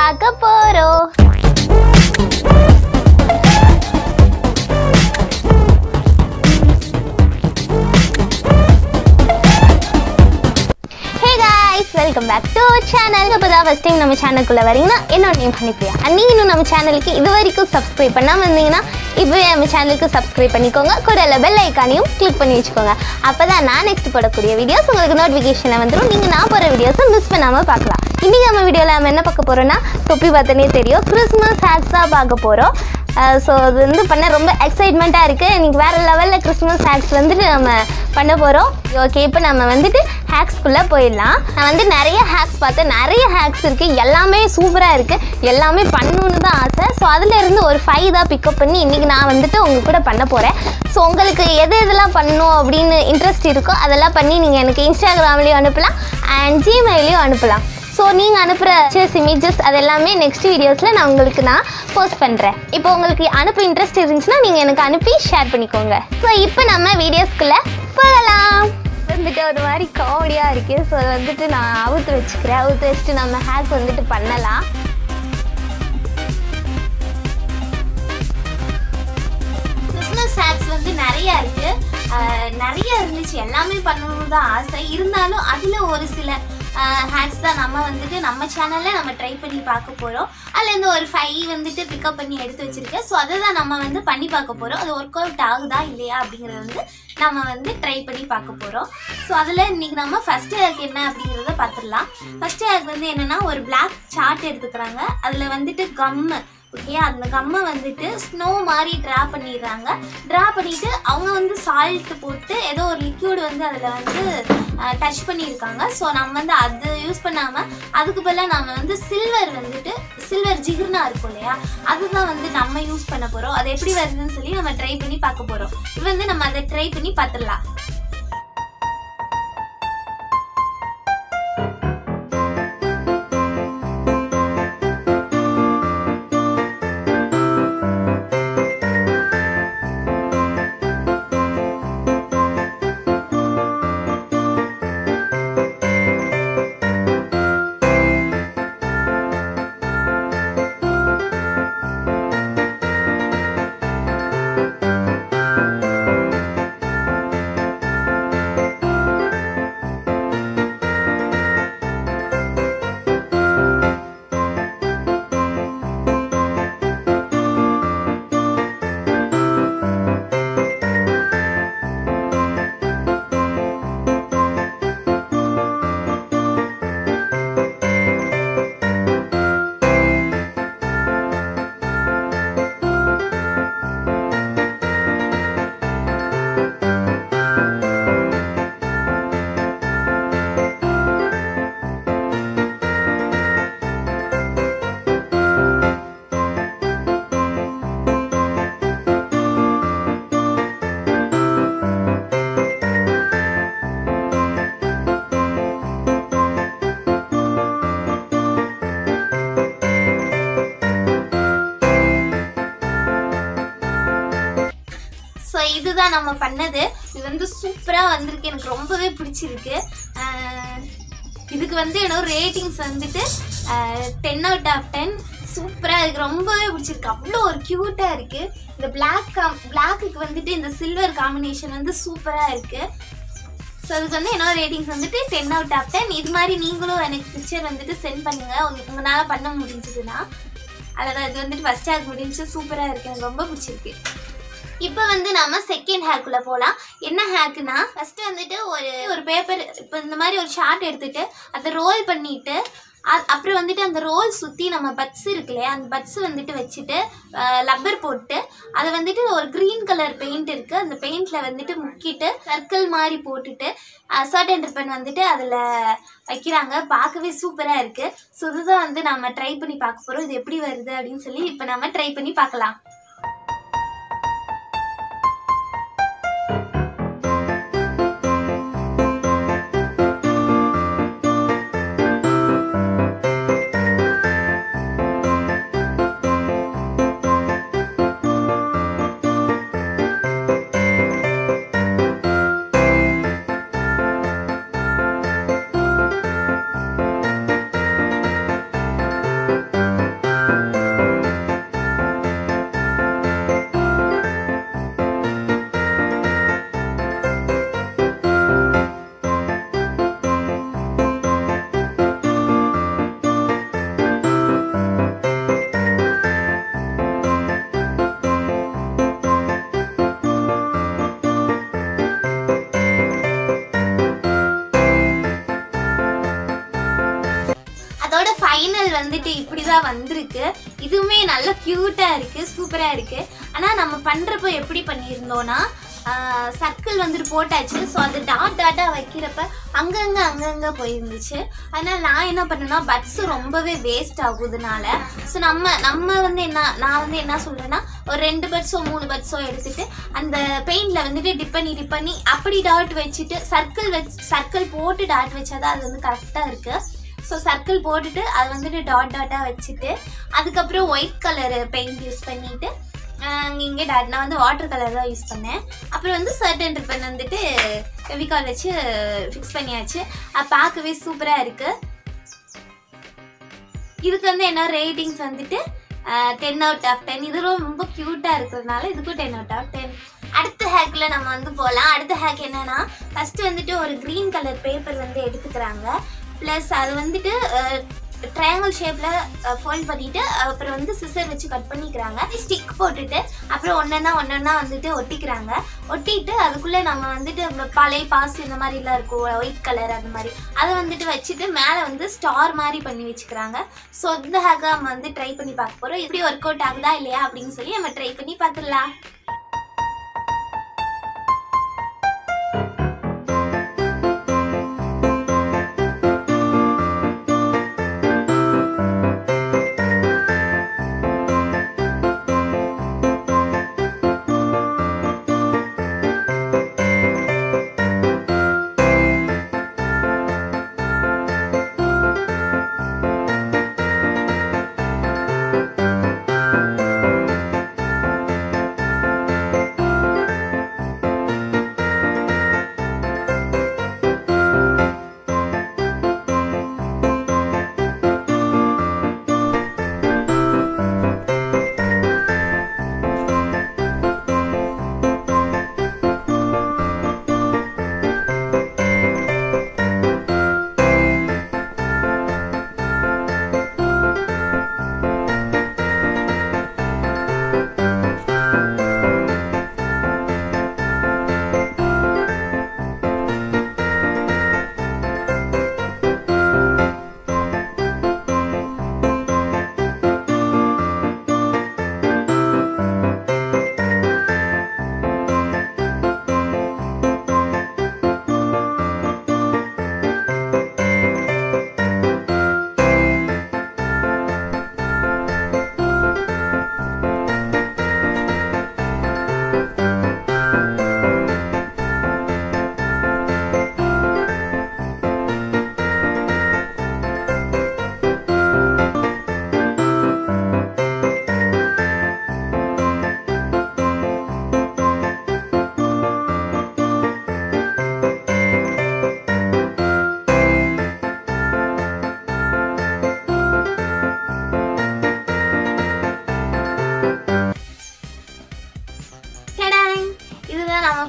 பார்க்க போறோம். Welcome back to our channel. இப்போதான் ஃபர்ஸ்ட் டைம் நம்ம சேனலுக்குள்ளே வரீங்கன்னா என்னோட நேம் ஹனிப்ரியா. நீங்கள் இன்னும் நம்ம சேனலுக்கு இது வரைக்கும் சப்ஸ்கிரைப் பண்ணாமல் இருந்தீங்கன்னா இப்போவே நம்ம சேனலுக்கு சப்ஸ்கிரைப் பண்ணிக்கோங்க. கூட பெல் ஐக்கானையும் கிளிக் பண்ணி வச்சுக்கோங்க. அப்போ தான் நான் நெக்ஸ்ட் போடக்கூடிய வீடியோஸ் உங்களுக்கு நோட்டிஃபிகேஷனை வந்துடும். நீங்கள் நான் போகிற வீடியோஸை மிஸ் பண்ணாமல் பார்க்கலாம். இன்றைக்கி நம்ம வீடியோவில் நம்ம என்ன பார்க்க போகிறோன்னா, தொப்பி பார்த்தோன்னே தெரியும், கிறிஸ்மஸ் ஹேக்ஸ் தான் பார்க்க போகிறோம். ஸோ அது வந்து பண்ண ரொம்ப எக்ஸைட்மெண்ட்டாக இருக்குது. இன்றைக்கி வேறு லெவலில் கிறிஸ்மஸ் ஹேக்ஸ் வந்துட்டு நம்ம பண்ண போகிறோம். ஓகே, இப்போ நம்ம வந்துட்டு ஹேக்ஸ்குள்ளே போயிடலாம். நான் வந்து நிறைய ஹேக்ஸ் பார்த்தேன், நிறைய ஹேக்ஸ் இருக்குது, எல்லாமே சூப்பராக இருக்குது, எல்லாமே பண்ணணுன்னு தான் ஆசை. ஸோ அதிலேருந்து ஒரு 5 தான் பிக்கப் பண்ணி இன்றைக்கி நான் வந்துட்டு உங்கள் கூட பண்ண போகிறேன். ஸோ உங்களுக்கு எது எதெல்லாம் பண்ணணும் அப்படின்னு இன்ட்ரெஸ்ட் இருக்கோ அதெல்லாம் பண்ணி நீங்கள் எனக்கு இன்ஸ்டாகிராம்லேயும் அனுப்பலாம் அண்ட் ஜிமெயிலையும் அனுப்பலாம். ஸோ நீங்கள் அனுப்புகிற இமேஜஸ் அது எல்லாமே நெக்ஸ்ட் வீடியோஸில் நான் போஸ்ட் பண்ணுறேன். இப்போ உங்களுக்கு அனுப்ப இன்ட்ரெஸ்ட் இருந்துச்சுன்னா நீங்கள் எனக்கு அனுப்பி ஷேர் பண்ணிக்கோங்க. ஸோ இப்போ நம்ம வீடியோஸ்குள்ளே போகலாம். வந்துட்டு ஒரு மாதிரி காமெடியாக இருக்குது. ஸோ அதை வந்துட்டு நான் அவுத்து வச்சுட்டு நம்ம ஹேக் வந்துட்டு பண்ணலாம். கிறிஸ்மஸ் ஹேக்ஸ் வந்து நிறையா இருக்குது, நிறைய இருந்துச்சு, எல்லாமே பண்ணணும்னு தான் ஆசை. இருந்தாலும் அதில் ஒரு சில ஹேக்ஸ் தான் நம்ம வந்துட்டு நம்ம சேனலில் நம்ம ட்ரை பண்ணி பார்க்க போகிறோம். அதுலேருந்து ஒரு 5 வந்துட்டு பிக்கப் பண்ணி எடுத்து வச்சுருக்கேன். ஸோ அதை தான் நம்ம வந்து பண்ணி பார்க்க போகிறோம். அது ஒர்க் அவுட் ஆகுதா இல்லையா அப்படிங்கிறத வந்து நம்ம வந்து ட்ரை பண்ணி பார்க்க போகிறோம். ஸோ அதில் இன்றைக்கி நம்ம ஃபஸ்ட்டு ஹேக் என்ன அப்படிங்கிறத பார்த்துடலாம். ஃபஸ்ட்டு ஹேக் வந்து என்னென்னா, ஒரு பிளாக் சார்ட் எடுத்துக்கிறாங்க, அதில் வந்துட்டு கம்மு, ஓகே, அந்த கம்மை வந்துட்டு ஸ்னோ மாதிரி ட்ரா பண்ணிடுறாங்க. ட்ரா பண்ணிவிட்டு அவங்க வந்து சால்ட்டு போட்டு ஏதோ ஒரு லிக்யூடு வந்து அதில் வந்து டச் பண்ணியிருக்காங்க. ஸோ நம்ம வந்து அது யூஸ் பண்ணாமல் அதுக்கு பதிலாக நம்ம வந்து சில்வர் ஜிகிர்னா இருக்கும் இல்லையா, அதுதான் வந்து நம்ம யூஸ் பண்ண போகிறோம். அது எப்படி வருதுன்னு சொல்லி நம்ம ட்ரை பண்ணி பார்க்க போகிறோம். இப்போ வந்து நம்ம அதை ட்ரை பண்ணி பார்த்துடலாம். ஸோ இதுதான் நம்ம பண்ணது. இது வந்து சூப்பராக வந்திருக்கு, எனக்கு ரொம்பவே பிடிச்சிருக்கு. இதுக்கு வந்து என்னோட ரேட்டிங்ஸ் வந்துட்டு 10 out of 10. சூப்பராக இருக்குது, ரொம்பவே பிடிச்சிருக்கு, அவ்வளோ ஒரு க்யூட்டாக இருக்குது. இந்த பிளாக்குக்கு வந்துட்டு இந்த சில்வர் காம்பினேஷன் வந்து சூப்பராக இருக்குது. ஸோ அதுக்கு வந்து என்னோட ரேட்டிங்ஸ் வந்துட்டு 10 out of 10. இது மாதிரி நீங்களும் எனக்கு பிக்சர் வந்துட்டு சென்ட் பண்ணுங்கள் உங்களால் பண்ண முடிஞ்சதுன்னா. அதான் இது வந்துட்டு ஃபஸ்ட் ஹேக் முடிஞ்சு சூப்பராக இருக்குது, எனக்கு ரொம்ப பிடிச்சிருக்கு. இப்போ வந்து நம்ம செகண்ட் ஹேக்குள்ளே போகலாம். என்ன ஹேக்குனா, ஃபஸ்ட்டு வந்துட்டு ஒரு பேப்பர், இப்போ இந்த மாதிரி ஒரு ஷார்ட் எடுத்துகிட்டு அதை ரோல் பண்ணிவிட்டு அப்புறம் வந்துட்டு அந்த ரோல் சுற்றி நம்ம பட்ஸ் இருக்கு இல்லையா, அந்த பட்ஸ் வந்துட்டு வச்சுட்டு லப்பர் போட்டு அதை வந்துட்டு ஒரு க்ரீன் கலர் பெயிண்ட் இருக்குது, அந்த பெயிண்டில் வந்துட்டு முக்கிட்டு சர்க்கிள் மாதிரி போட்டுட்டு சர்டன் ரிப்பன் வந்துட்டு அதில் வைக்கிறாங்க. பார்க்கவே சூப்பராக இருக்குது. ஸோ இதுதான் வந்து நம்ம ட்ரை பண்ணி பார்க்க போகிறோம். இது எப்படி வருது அப்படின்னு சொல்லி இப்போ நம்ம ட்ரை பண்ணி பார்க்கலாம். ஃபைனல் வந்துட்டு இப்படிதான் வந்திருக்கு. இதுவுமே நல்ல கியூட்டா இருக்கு, சூப்பரா இருக்கு. ஆனா நம்ம பண்றப்போ எப்படி பண்ணியிருந்தோம்னா சர்க்கிள் வந்துட்டு போட்டாச்சு. ஸோ அது டாட்டா வைக்கிறப்ப அங்கங்கே போயிருந்துச்சு. அதனால் நான் என்ன பண்ணேன்னா பட்ஸு ரொம்பவே வேஸ்ட் ஆகுதுனால ஸோ நம்ம வந்து நான் வந்து என்ன சொல்கிறேன்னா ஒரு 2 பட்ஸோ 3 பட்ஸோ எடுத்துகிட்டு அந்த பெயிண்டில் வந்துட்டு டிப் பண்ணி அப்படி டாட் வச்சுட்டு சர்க்கிள் போட்டு டாட் வச்சாதான் அது வந்து கரெக்டாக இருக்குது. ஸோ சர்க்கிள் போட்டுட்டு அது வந்துட்டு டாட்டாக வச்சுட்டு அதுக்கப்புறம் ஒயிட் கலரு பெயிண்ட் யூஸ் பண்ணிவிட்டு இங்கே நான் வந்து வாட்டர் கலர் தான் யூஸ் பண்ணேன். அப்புறம் வந்து சர்டன் ரிப்பன் வந்துட்டு ஃபெவிகால் வச்சு ஃபிக்ஸ் பண்ணியாச்சு. அது பார்க்கவே சூப்பராக இருக்குது. இதுக்கு வந்து என்ன ரேட்டிங்ஸ் வந்துட்டு 10/10. இது ரொம்ப க்யூட்டாக இருக்கிறதுனால இதுக்கும் 10/10. அடுத்த ஹேக்கில் நம்ம வந்து போகலாம். அடுத்த ஹேக் என்னன்னா ஃபஸ்ட்டு வந்துட்டு ஒரு க்ரீன் கலர் பேப்பர் வந்து எடுத்துக்கிறாங்க. ப்ளஸ் அது வந்துட்டு ட்ரையாங்கிள் ஷேப்பில் ஃபோல்ட் பண்ணிவிட்டு அப்புறம் வந்து சிசர் வச்சு கட் பண்ணிக்கிறாங்க. ஸ்டிக் போட்டுட்டு அப்புறம் ஒன்றா வந்துட்டு ஒட்டிக்கிறாங்க. ஒட்டிட்டு அதுக்குள்ளே நம்ம வந்துட்டு பழைய பாஸ் இந்த மாதிரிலாம் இருக்கும் ஒயிட் கலர் அந்த மாதிரி அதை வந்துட்டு வச்சுட்டு மேலே வந்து ஸ்டார் மாதிரி பண்ணி வச்சுக்கிறாங்க. ஸோ இந்த ஹேக்கை நம்ம வந்து ட்ரை பண்ணி பார்க்க போகிறோம். எப்படி ஒர்க் அவுட் ஆகுதா இல்லையா அப்படின்னு சொல்லி நம்ம ட்ரை பண்ணி பார்த்துடலாம்.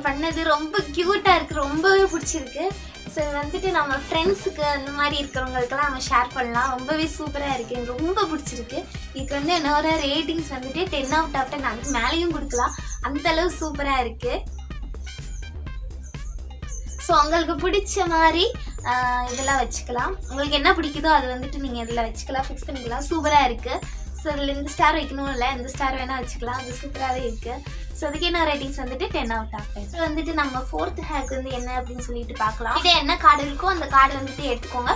பண்ணது ரொம்ப கியூட்டா இருக்கு, ரொம்பவே பிடிச்சிருக்கு. ஸோ வந்துட்டு நம்ம ஃப்ரெண்ட்ஸுக்கு அந்த மாதிரி இருக்கிறவங்களுக்கெல்லாம் நம்ம ஷேர் பண்ணலாம். ரொம்பவே சூப்பராக இருக்குது, எனக்கு ரொம்ப பிடிச்சிருக்கு. இதுக்கு வந்து என்னோட ரேட்டிங்ஸ் வந்துட்டு 10/10. அதுக்கு மேலேயும் கொடுக்கலாம், அந்தளவு சூப்பராக இருக்குது. ஸோ உங்களுக்கு பிடிச்ச மாதிரி இதெல்லாம் வச்சுக்கலாம். உங்களுக்கு என்ன பிடிக்குதோ அது வந்துட்டு நீங்கள் இதில் வச்சுக்கலாம், ஃபிக்ஸ் பண்ணிக்கலாம். சூப்பராக இருக்குது. ஸோ இதில் இந்த ஸ்டார் வைக்கணும் இல்லை, எந்த ஸ்டார் வேணால் வச்சுக்கலாம், அது சூப்பராகவே இருக்குது. ஸோ அதுக்கு என்ன ரேட்டிங்ஸ் வந்துட்டு 10/10. ஸோ வந்துட்டு நம்ம 4th ஹேக் வந்து என்ன அப்படின்னு சொல்லிட்டு பார்க்கலாம். இதே என்ன கார்டு இருக்கோ அந்த கார்டு வந்துட்டு எடுத்துக்கோங்க.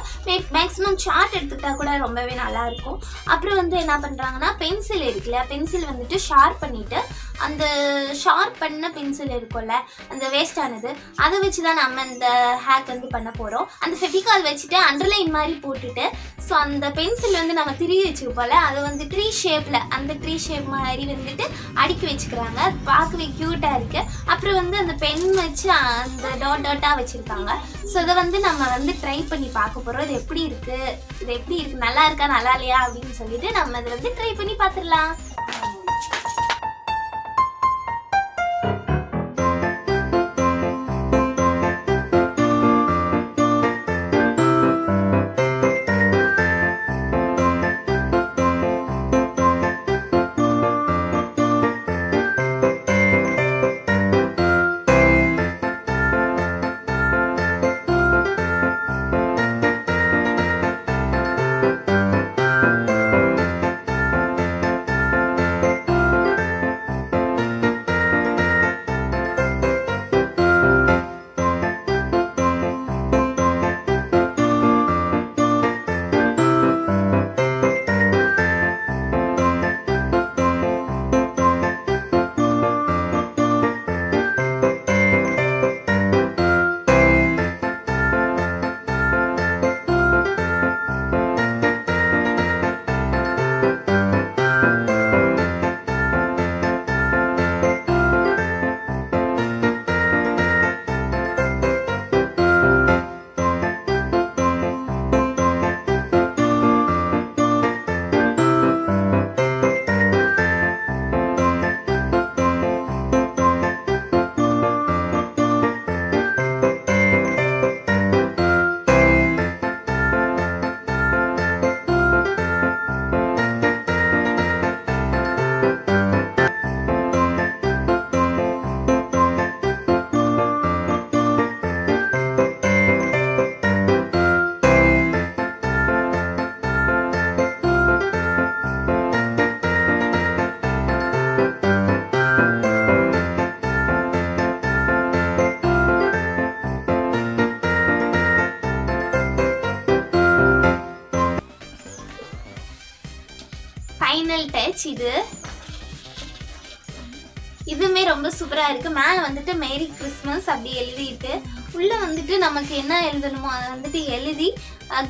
மேக்ஸிமம் சார்ட் எடுத்துக்கிட்டா கூட ரொம்பவே நல்லாயிருக்கும். அப்புறம் வந்து என்ன பண்ணுறாங்கன்னா பென்சில் இருக்குல்ல, பென்சில் வந்துட்டு ஷார்ப் பண்ணிவிட்டு அந்த ஷார்ப் பண்ண பென்சில் இருக்கும்ல அந்த வேஸ்ட் ஆனது அதை வச்சு தான் நம்ம இந்த ஹேக் வந்து பண்ண போகிறோம். அந்த ஃபெவிகால் வச்சுட்டு அண்டர்லைன் மாதிரி போட்டுட்டு ஸோ அந்த பென்சில் வந்து நம்ம திருவி வச்சுருப்போம்ல அதை வந்து ட்ரீ ஷேப்பில் அந்த ட்ரீ ஷேப் மாதிரி வந்துட்டு அடுக்கி வச்சுக்கிறாங்க. பார்க்கவே க்யூட்டாக இருக்குது. அப்புறம் வந்து அந்த பென் வச்சு அந்த டாட்டாக வச்சுருக்காங்க. ஸோ இதை வந்து நம்ம வந்து ட்ரை பண்ணி பார்க்க போகிறோம். இது எப்படி இருக்குது நல்லா இருக்கா நல்லா இல்லையா அப்படின்னு சொல்லிட்டு நம்ம இதை வந்து ட்ரை பண்ணி பார்த்துடலாம். ஃபைனல் டச் இதுமே ரொம்ப சூப்பரா இருக்கு. மேல வந்துட்டு மேரி கிறிஸ்மஸ் அப்படி எழுதிட்டு உள்ள வந்துட்டு நமக்கு என்ன எழுதணுமோ அதை வந்துட்டு எழுதி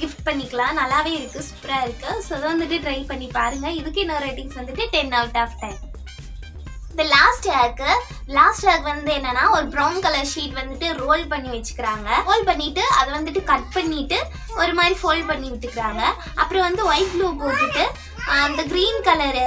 கிஃப்ட் பண்ணிக்கலாம். நல்லாவே இருக்கு, சூப்பரா இருக்கு. ஸோ அதை வந்துட்டு ட்ரை பண்ணி பாருங்க. இதுக்கு இன்னொரு ரேட்டிங்ஸ் வந்துட்டு 10 out of 10. இந்த லாஸ்ட் ஹேக் வந்து என்னன்னா ஒரு ப்ரௌன் கலர் ஷீட் வந்துட்டு ரோல் பண்ணி வச்சுக்கிறாங்க. ரோல் பண்ணிட்டு அதை வந்துட்டு கட் பண்ணிட்டு ஒரு மாதிரி ஃபோல்ட் பண்ணி விட்டுக்கிறாங்க. அப்புறம் வந்து ஒயிட் ப்ளூ போட்டுட்டு அந்த கிரீன் கலர்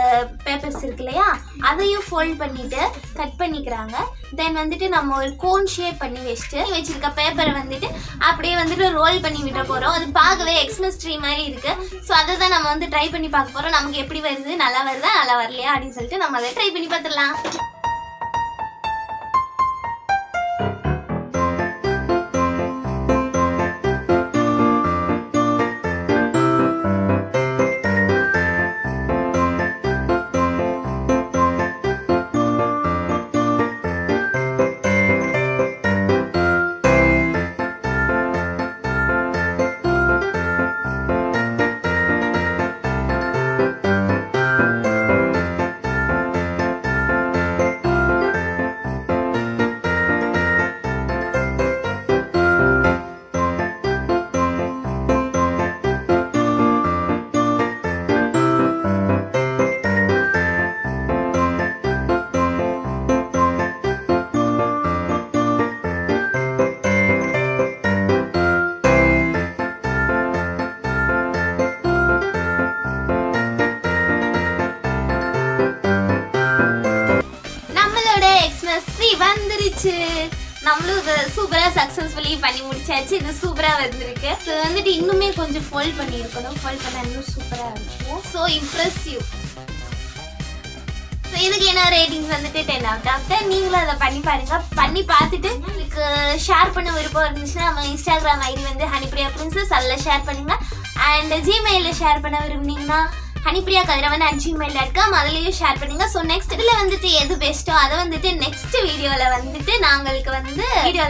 பேப்பர்ஸ் இருக்கு இல்லையா, அதையும் ஃபோல்ட் பண்ணிட்டு கட் பண்ணிக்கிறாங்க. தென் வந்துட்டு நம்ம ஒரு கோன் ஷேப் பண்ணி வச்சிருக்க பேப்பரை வந்துட்டு அப்படியே வந்துட்டு ரோல் பண்ணி விட போறோம். அது பார்க்கவே எக்ஸ்மஸ் ட்ரீ மாதிரி இருக்கு. ஸோ அதை தான் நம்ம வந்து ட்ரை பண்ணி பார்க்க போறோம். நமக்கு எப்படி வருது, நல்லா வருதா நல்லா வரலையா அப்படின்னு சொல்லிட்டு நம்ம அதை ட்ரை பண்ணி பார்த்துடலாம். வந்துருச்சு. நம்மளும் இதை சூப்பரா சக்சஸ்ஃபுல்லி பண்ணி முடிச்சாச்சு. இது சூப்பரா வந்திருக்கு. ஸோ வந்துட்டு இன்னுமே கொஞ்சம் ஃபோல்ட் பண்ணியிருக்கணும். ஃபோல்ட் பண்ண இன்னும் சூப்பரா இருக்கும். So impressive. ஸோ இதுக்கு என்ன ரேட்டிங்ஸ் வந்துட்டு 10 out of 10. நீங்களும் அதை பண்ணி பாருங்க. பண்ணி பார்த்துட்டு உங்களுக்கு ஷேர் பண்ண விருப்பம் இருந்துச்சுன்னா நம்ம இன்ஸ்டாகிராம் ஐடி வந்து ஹனிப்ரியா பிரின்சஸ், அதில் ஷேர் பண்ணுங்க. அண்ட் ஜிமெயிலில் ஷேர் பண்ண விரும்புனீங்கன்னா hanipriya.gmail.com அதுலேயும் ஷேர் பண்ணுங்க. ஸோ நெக்ஸ்ட் இதில் வந்துட்டு எது பெஸ்ட்டோ அதை வந்துட்டு நெக்ஸ்ட் வீடியோவில் வந்துட்டு நாங்களுக்கு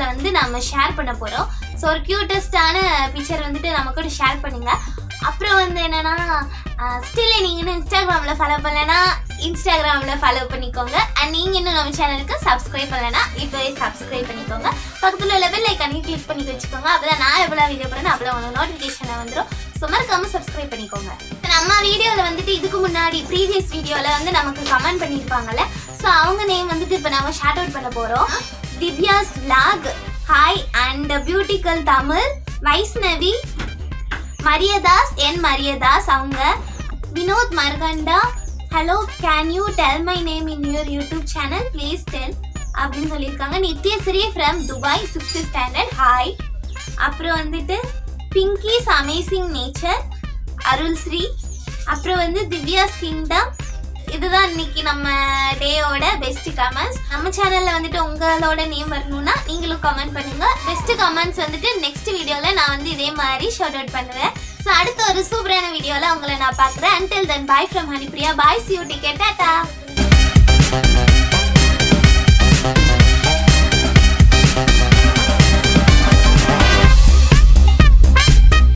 வந்து நம்ம ஷேர் பண்ண போகிறோம். ஸோ ஒரு க்யூட்டஸ்டான பிக்சர் வந்துட்டு நம்ம கூட ஷேர் பண்ணுங்க. அப்புறம் வந்து என்னன்னா ஸ்டில் நீங்கள் இன்னும் இன்ஸ்டாகிராமில் ஃபாலோ பண்ணலைன்னா இன்ஸ்டாகிராமில் ஃபாலோ பண்ணிக்கோங்க. அண்ட் நீங்கள் இன்னும் நம்ம சேனலுக்கு சப்ஸ்கிரைப் பண்ணலைன்னா இப்போவே சப்ஸ்கிரைப் பண்ணிக்கோங்க. பக்கத்தில் உள்ள பெல் ஐக்கானையும் கிளிக் பண்ணி வச்சுக்கோங்க. அப்போதான் நான் எவ்வளோ வீடியோ போடுறேன் அவ்வளோ உங்களுக்கு நோட்டிஃபிகேஷனை வந்துடும். ஸோ மறக்காம சப்ஸ்கிரைப் பண்ணிக்கோங்க. நம்ம வீடியோவில் வந்துட்டு இதுக்கு முன்னாடி ப்ரீவியஸ் வீடியோவில் வந்து நமக்கு கமெண்ட் பண்ணியிருப்பாங்கல்ல, ஸோ அவங்க நேம் வந்துட்டு இப்போ நம்ம ஷார்ட் அவுட் பண்ண போகிறோம். Divya's vlog, hi and beautiful Tamil, Vaishnavi, Mariadas, என் மரியதாஸ், அவங்க Vinod Markanda, hello can you tell my name in your YouTube channel please tell அப்படின்னு சொல்லியிருக்காங்க. Nithyasri from Dubai 6th standard, hi. அப்புறம் வந்துட்டு பிங்கிஸ் அமேசிங் நேச்சர், அருள்ஸ்ரீ. அப்புறம் வந்து திவ்யாஸ் கிங்டம். இதுதான் இன்னைக்கு நம்ம டேயோட பெஸ்ட் கமெண்ட்ஸ். நம்ம சேனல்ல வந்துட்டு உங்களோட நேம் வரணும்னா நீங்களும் கமெண்ட் பண்ணுங்க. பெஸ்ட் கமெண்ட்ஸ் வந்துட்டு நெக்ஸ்ட் வீடியோல நான் வந்து இதே மாதிரி ஷவுட் அவுட் பண்ணுவேன். ஸோ அடுத்த ஒரு சூப்பரான வீடியோல உங்களை நான் பார்க்குறேன். until then bye from Hanipriya. Bye, see you, take care, tata.